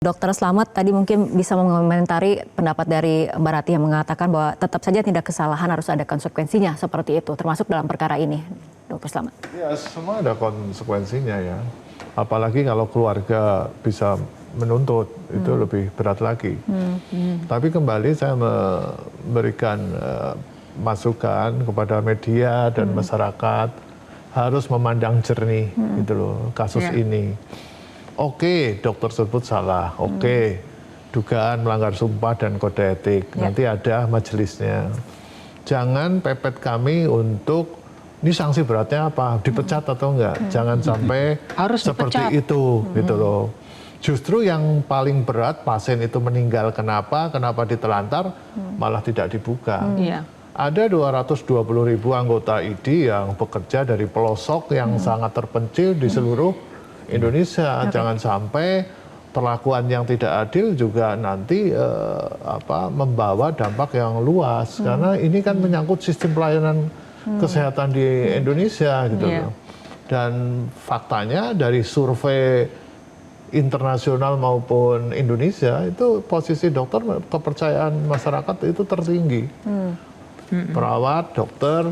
Dokter Slamet tadi mungkin bisa mengomentari pendapat dari Mbak Rati yang mengatakan bahwa tetap saja tindak kesalahan harus ada konsekuensinya seperti itu, termasuk dalam perkara ini, Dokter Slamet. Ya, semua ada konsekuensinya ya. Apalagi kalau keluarga bisa menuntut, itu lebih berat lagi. Tapi kembali saya memberikan masukan kepada media dan masyarakat harus memandang jernih gitu loh kasus ini. Oke, dokter tersebut salah. Oke, dugaan melanggar sumpah dan kode etik. Nanti ada majelisnya. Jangan pepet kami untuk ini sanksi beratnya apa? Dipecat atau enggak? Jangan sampai harus seperti dipecat. itu, gitu loh. Justru yang paling berat pasien itu meninggal kenapa? Kenapa ditelantar? Malah tidak dibuka. Ada 220.000 anggota ID yang bekerja dari pelosok yang sangat terpencil di seluruh Indonesia. Jangan sampai perlakuan yang tidak adil juga nanti membawa dampak yang luas. Karena ini kan menyangkut sistem pelayanan kesehatan di Indonesia gitu loh. Dan faktanya dari survei internasional maupun Indonesia itu posisi dokter, kepercayaan masyarakat itu tertinggi. Perawat, dokter,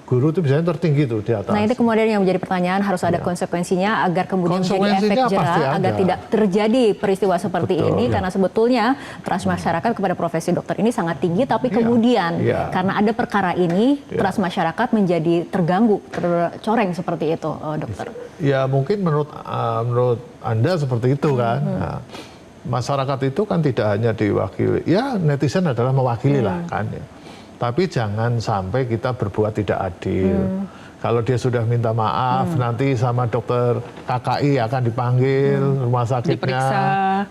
guru itu biasanya tertinggi tuh di atas. Nah, itu kemudian yang menjadi pertanyaan, harus ada konsekuensinya agar kemudian menjadi efek jerah, agar tidak terjadi peristiwa seperti ini. Karena sebetulnya trust masyarakat kepada profesi dokter ini sangat tinggi, tapi kemudian karena ada perkara ini, trust masyarakat menjadi terganggu, tercoreng seperti itu, dokter. Ya mungkin menurut Anda seperti itu kan. Nah, masyarakat itu kan tidak hanya diwakili, ya netizen adalah mewakili lah kan ya. Tapi jangan sampai kita berbuat tidak adil. Kalau dia sudah minta maaf, nanti sama dokter KKI akan dipanggil rumah sakitnya,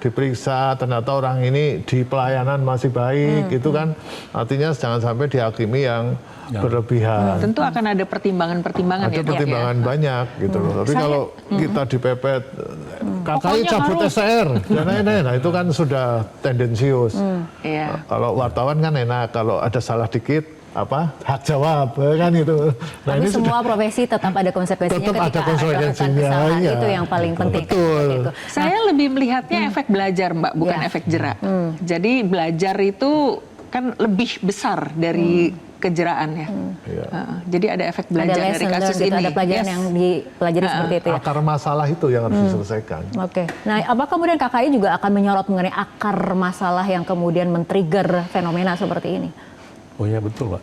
diperiksa. Ternyata orang ini di pelayanan masih baik, itu kan artinya jangan sampai dihakimi yang berlebihan. Tentu akan ada pertimbangan-pertimbangan ya. Ada pertimbangan banyak gitu loh. Tapi kalau kita dipepet, KKI cabut SR dan lain-lain, nah itu kan sudah tendensius. Kalau wartawan kan enak, kalau ada salah dikit hak jawab kan itu. Nah, tapi semua profesi tetap ada konsekuensinya tetap ada konsekuensinya. Itu yang paling penting. Betul. Saya lebih melihatnya efek belajar, Mbak, bukan efek jerak. Jadi belajar itu kan lebih besar dari kejeraan ya. Jadi ada efek belajar dari kasus ini. Ada pelajaran yang dipelajari seperti itu ya. Akar masalah itu yang harus diselesaikan. Oke. Nah, apa kemudian KKI juga akan menyorot mengenai akar masalah yang kemudian men-trigger fenomena seperti ini? Oh ya betul Pak.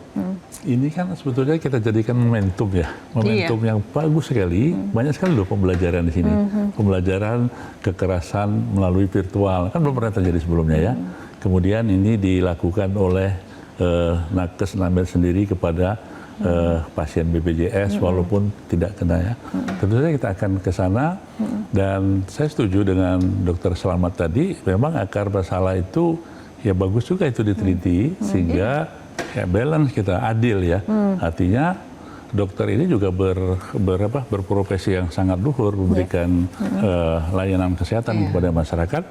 Ini kan sebetulnya kita jadikan momentum ya, momentum yang bagus sekali. Banyak sekali loh pembelajaran di sini, pembelajaran kekerasan melalui virtual kan belum pernah terjadi sebelumnya ya. Kemudian ini dilakukan oleh Nakes Named sendiri kepada pasien BPJS walaupun tidak kena ya. Tentu saja kita akan ke sana dan saya setuju dengan Dokter Slamet tadi. Memang akar masalah itu ya bagus juga itu diteliti sehingga ya balance kita adil ya. Artinya dokter ini juga berprofesi yang sangat luhur memberikan layanan kesehatan kepada masyarakat.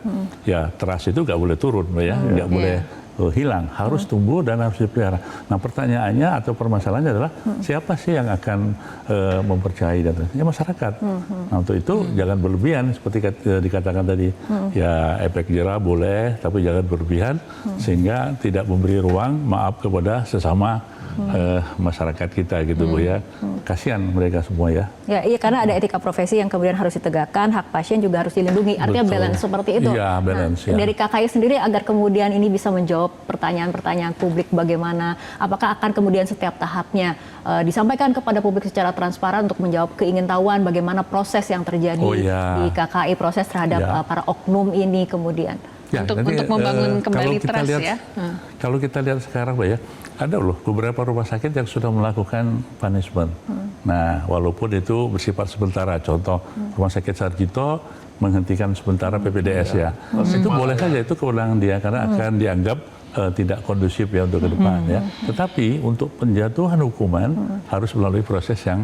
Ya trust itu nggak boleh turun ya, nggak boleh hilang, harus tumbuh dan harus dipelihara. Nah pertanyaannya atau permasalahannya adalah siapa sih yang akan mempercayai dan ya masyarakat. Nah untuk itu jangan berlebihan seperti dikatakan tadi. Ya efek jerah boleh, tapi jangan berlebihan sehingga tidak memberi ruang maaf kepada sesama masyarakat kita gitu Bu ya. Kasihan mereka semua ya. Ya iya, karena ada etika profesi yang kemudian harus ditegakkan, hak pasien juga harus dilindungi. Artinya balance seperti itu. Iya, balance. Dari KKI sendiri agar kemudian ini bisa menjawab pertanyaan-pertanyaan publik bagaimana, apakah akan kemudian setiap tahapnya disampaikan kepada publik secara transparan untuk menjawab keingintahuan bagaimana proses yang terjadi di KKI, proses terhadap para oknum ini kemudian. Ya, untuk membangun kembali trust ya. Kalau kita lihat sekarang Mbak ya, ada loh beberapa rumah sakit yang sudah melakukan punishment. Nah, walaupun itu bersifat sementara. Contoh, Rumah Sakit Sarjito menghentikan sementara PPDS ya. Itu boleh saja, itu kewenangan dia karena akan dianggap tidak kondusif ya untuk ke depan ya. Tetapi untuk penjatuhan hukuman harus melalui proses yang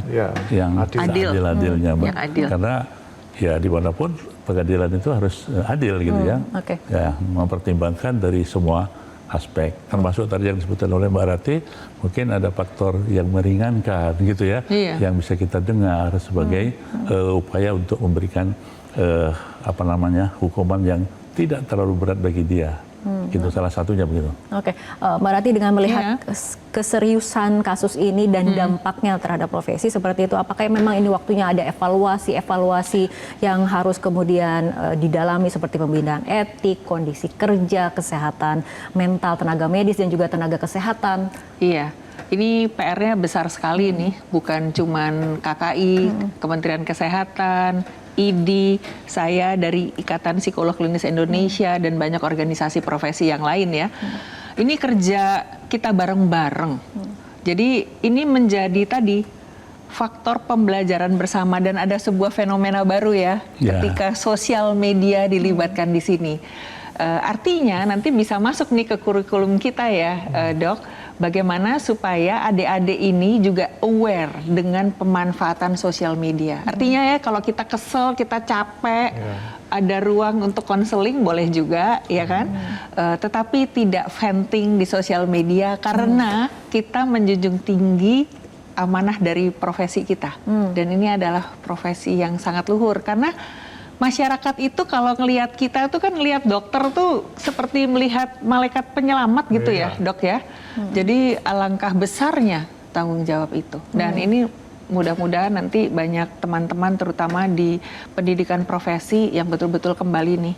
adil-adilnya Mbak. Karena ya dimanapun pengadilan itu harus adil gitu ya. Ya mempertimbangkan dari semua aspek, termasuk tadi yang disebutkan oleh Mbak Rati, mungkin ada faktor yang meringankan gitu ya, yang bisa kita dengar sebagai upaya untuk memberikan hukuman yang tidak terlalu berat bagi dia. Itu salah satunya begitu. Oke, Mbak Rati, dengan melihat keseriusan kasus ini dan dampaknya terhadap profesi seperti itu, apakah memang ini waktunya ada evaluasi yang harus kemudian didalami seperti pembinaan etik, kondisi kerja, kesehatan mental tenaga medis dan juga tenaga kesehatan? Iya. Ini PR-nya besar sekali nih, bukan cuman KKI, Kementerian Kesehatan, ID, saya dari Ikatan Psikolog Klinis Indonesia, dan banyak organisasi profesi yang lain ya. Ini kerja kita bareng-bareng. Jadi ini menjadi tadi faktor pembelajaran bersama, dan ada sebuah fenomena baru ya, ketika sosial media dilibatkan di sini. Artinya nanti bisa masuk nih ke kurikulum kita ya, Dok. Bagaimana supaya adik-adik ini juga aware dengan pemanfaatan sosial media. Artinya ya, kalau kita kesel, kita capek, ada ruang untuk konseling boleh juga, ya kan? Tetapi tidak venting di sosial media karena kita menjunjung tinggi amanah dari profesi kita. Dan ini adalah profesi yang sangat luhur karena masyarakat itu kalau ngelihat kita tuh kan ngelihat dokter tuh seperti melihat malaikat penyelamat gitu ya, Dok ya. Jadi alangkah besarnya tanggung jawab itu. Dan ini mudah-mudahan nanti banyak teman-teman terutama di pendidikan profesi yang betul-betul kembali nih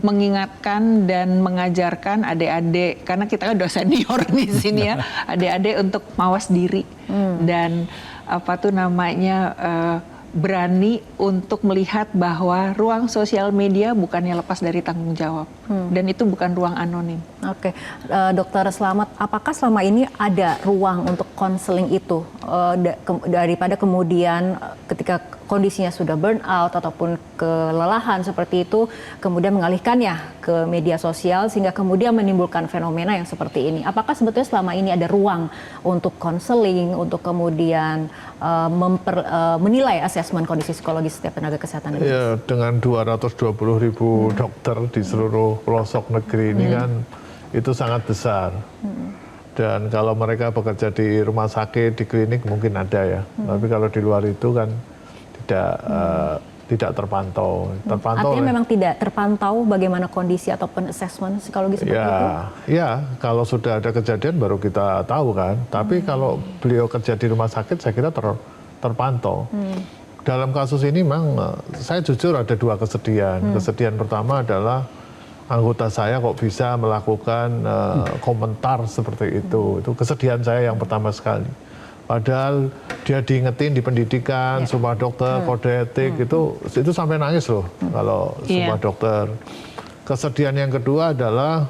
mengingatkan dan mengajarkan adik-adik, karena kita kan udah senior di sini ya, adik-adik untuk mawas diri dan apa tuh namanya berani untuk melihat bahwa ruang sosial media bukannya lepas dari tanggung jawab dan itu bukan ruang anonim. Oke, Dokter Slamet, apakah selama ini ada ruang untuk konseling itu daripada kemudian ketika kondisinya sudah burn out ataupun kelelahan seperti itu, kemudian mengalihkannya ke media sosial sehingga kemudian menimbulkan fenomena yang seperti ini? Apakah sebetulnya selama ini ada ruang untuk konseling, untuk kemudian menilai asesmen kondisi psikologis setiap tenaga kesehatan? Ya, dengan 220.000 dokter di seluruh pelosok negeri ini kan itu sangat besar. Dan kalau mereka bekerja di rumah sakit, di klinik mungkin ada ya. Tapi kalau di luar itu kan tidak terpantau. Artinya memang tidak terpantau bagaimana kondisi ataupun asesmen psikologi seperti itu? Ya, kalau sudah ada kejadian baru kita tahu kan. Tapi kalau beliau kerja di rumah sakit, saya kira terpantau. Dalam kasus ini memang saya jujur ada dua kesedihan. Kesedihan pertama adalah anggota saya kok bisa melakukan komentar seperti itu. Itu kesedihan saya yang pertama sekali. Padahal dia diingetin di pendidikan, Sumpah Dokter, kode etik, itu sampai nangis loh kalau Sumpah Dokter. Kesedihan yang kedua adalah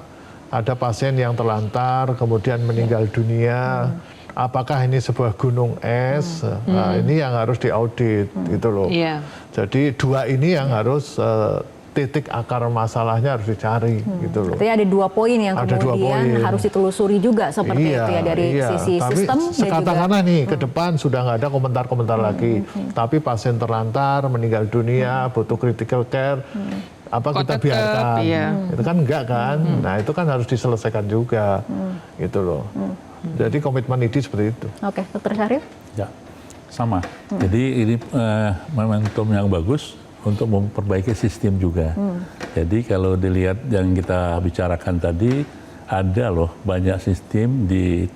ada pasien yang terlantar, kemudian meninggal dunia. Apakah ini sebuah gunung es? Nah, ini yang harus diaudit, gitu loh. Jadi dua ini yang harus titik akar masalahnya harus dicari, gitu loh. Jadi ada dua poin yang kemudian harus ditelusuri juga seperti itu ya dari sisi tapi sistem. Katakanlah nih ke depan sudah nggak ada komentar-komentar lagi, tapi pasien terlantar, meninggal dunia, butuh critical care, apa kita biarkan? Itu kan enggak kan? Nah itu kan harus diselesaikan juga, gitu loh. Jadi komitmen ID seperti itu. Oke, Dokter Syarif? Ya, sama. Jadi ini momentum yang bagus untuk memperbaiki sistem juga. Jadi kalau dilihat yang kita bicarakan tadi, ada loh banyak sistem di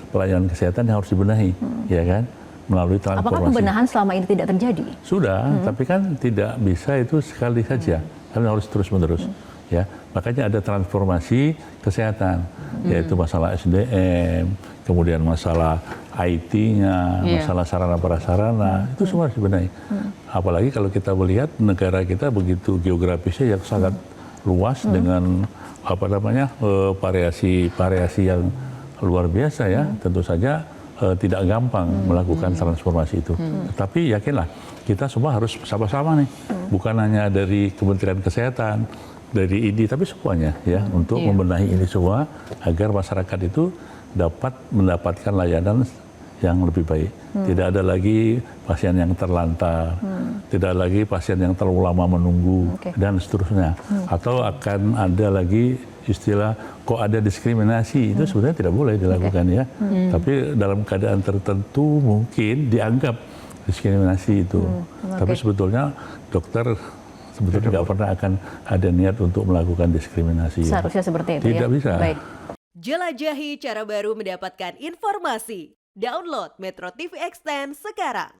pelayanan kesehatan yang harus dibenahi, ya kan? Melalui transformasi. Apakah pembenahan selama ini tidak terjadi? Sudah, tapi kan tidak bisa itu sekali saja, kan harus terus-menerus. Ya, makanya ada transformasi kesehatan, yaitu masalah SDM, kemudian masalah IT-nya, masalah sarana prasarana, itu semua harus dibenahi. Apalagi kalau kita melihat negara kita begitu geografisnya yang sangat luas dengan variasi yang luar biasa ya, tentu saja tidak gampang melakukan transformasi itu. Tetapi yakinlah kita semua harus bersama-sama nih, bukan hanya dari Kementerian Kesehatan, dari ID, tapi semuanya ya, untuk membenahi ini semua agar masyarakat itu dapat mendapatkan layanan yang lebih baik. Tidak ada lagi pasien yang terlantar, tidak lagi pasien yang terlalu lama menunggu, dan seterusnya. Atau akan ada lagi istilah kok ada diskriminasi, itu sebenarnya tidak boleh dilakukan ya. Tapi dalam keadaan tertentu mungkin dianggap diskriminasi itu. Tapi sebetulnya dokter sebetulnya nggak pernah akan ada niat untuk melakukan diskriminasi. Seharusnya seperti itu. Tidak bisa. Baik. Jelajahi cara baru mendapatkan informasi. Download Metro TV Extend sekarang.